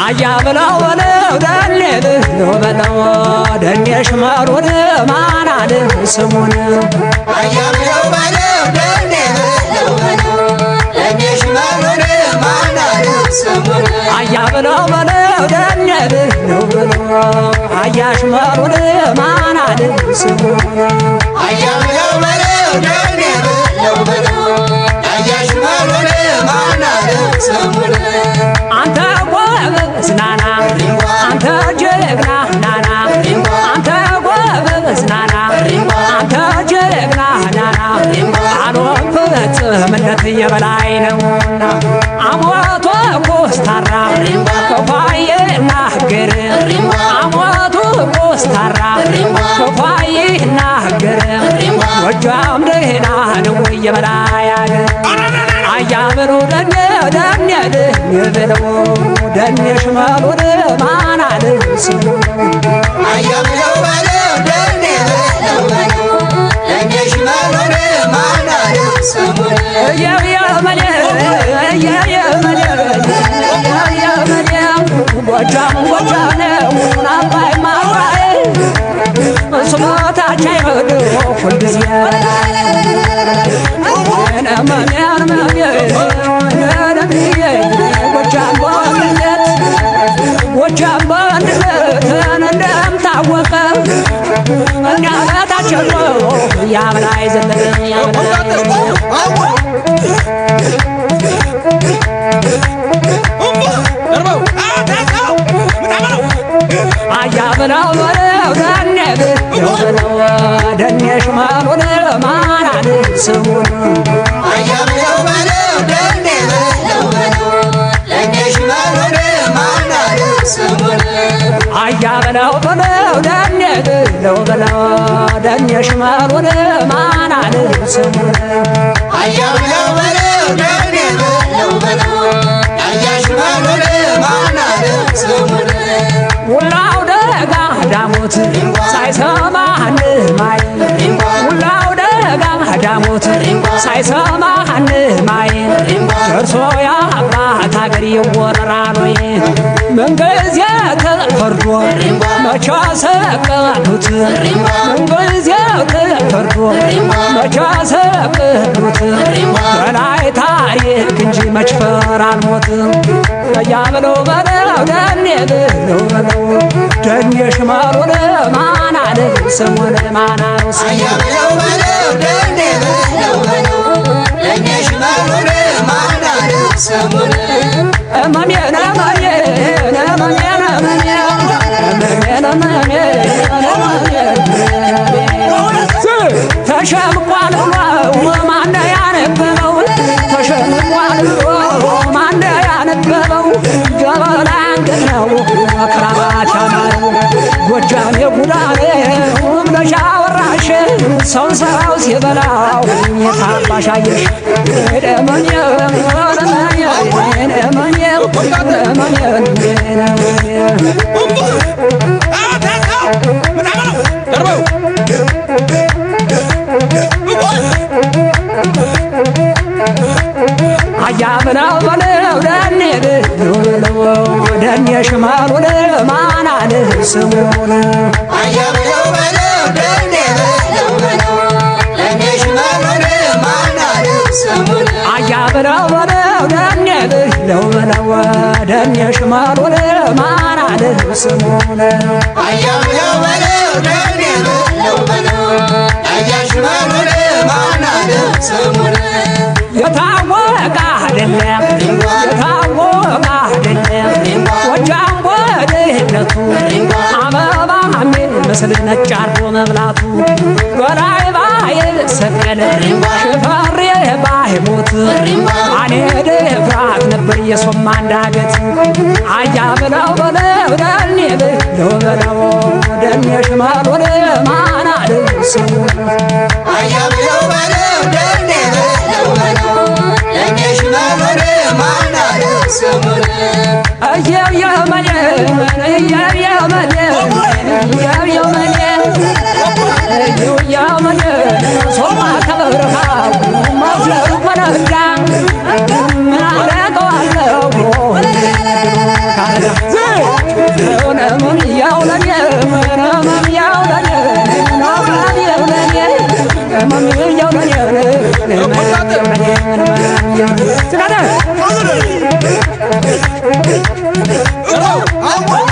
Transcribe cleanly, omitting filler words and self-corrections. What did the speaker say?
አያብለው በለው ደኔል ነው በለው ደኔሽ ማሩን ማናል ስሙን አያብለው በለው ደኔል ነው በለው ደኔሽ ማሩን ማናል ስሙን አያብለው በለው ደኔል ነው በለው አያሽ ማሩን ማናል ስሙን አያብለው በለው ደኔል ነው በለው አያሽ ማሩን ማናል ስሙን አንተ ጎበዝ ናና አንተ ጀግና ናና አንተ ጎበዝ ናና አንተ ጀግና ናና አልወፍጽምነት የበላይ ነውና አሞቶ ኮስታራ ከፋዬ ናገር አሞቶ ኮስታራ ከፋዬ ናገር ጎጃም ደህና ነው የበላይ አገር አያብለው ደኔል ብለው ደኔሽ ማሩን ማናል ስሙን አያብለው በለው ደኔል ነው በለው ደኔሽ ማሩን ማናል ስሙን የየመኔ ጎጃም ጎጃም አባይ ማባይ ስሞታች አይወዱ ሁልጊዜ ጎጃም በአንድነት ጎጃም በአንድነት እንደምታወቀ እኛ ቤታችን ነው ያብላይ ዘለቀ አያብለው በለው ደኔል ነው በለው ደኔሽ ማሩን ማናል ስሙን አያብለው በለው ደኔል ነው በለው ደኔሽ ማሩን ማናል ስሙን አያብለው በለው ደኔል ነው በለው ደኔሽ ማሩን ማናል ስሙን አያብለው በለው ደኔል ነው በለው አያሽ ማሩን ማናል ስሙን ውላው ደጋ ዳሞት ሳይሰማ ማይ ውላው ደጋ ዳሞት ሳይሰማ ማይ ደርሶ የአባት አገር ይወረራል ወይ ምንጊዜ ተፈርዶ መቻ ሰቀሉት ምንጊዜ ተፈርዶ መቻ ሰቀሉት በላይ ታሪክ እንጂ መች ፈራል ሞት አያብለው በለው ደኔል ነው በለው ደኔሽ ማሩን ማናል ስሙን ማናል አያብለው በለው ደኔል ነው በለው ደኔሽ ማሩን ማናል ስሙን እመኔን ተሸምቋል ብሎ ማነ ያነበበው ተሸምቋል ብሎ ማነ ያነበበው ገበላ አንገት ነው ክራባት ያማረው ጎጃም የጉዳኔ ብለሽ አወራሽ ሰውን ሰራው ሲበላው የታባሻየሽ ደመኘ አያብለው በለው ደኔል ነው በለው ደኔሽ ማሩን ማናል ስሙን አያብለው በለው ደኔል ነው በለው ደኔሽ ማሩን ማናል ስሙን አያብለው በለው ደኔል ነው በለው ደኔሽ ማሩን ማናል ስሙን አያብለው በለው ደኔል ነው በለው አያሽ ማሩን ማናል ስሙን የታወቀ አይደለም የታወቀ አይደለም ጎጃም በድህነቱ አበባ የሚመስል ነጭ አርጎ መብላቱ በላይ ባይል ሰቀለ ሽፈሬ ባይሞት አኔ ድፍራት ነበር የሶማ እንዳገት አያብለው በለው ደኔል ነው በለው ደኔሽ ማሩን ማናል ስሙን አያብለው በለው ደኔል ነው በለው ደኔሽ ማሩን ማናል ስሙን የመኔ የመኔ Come on!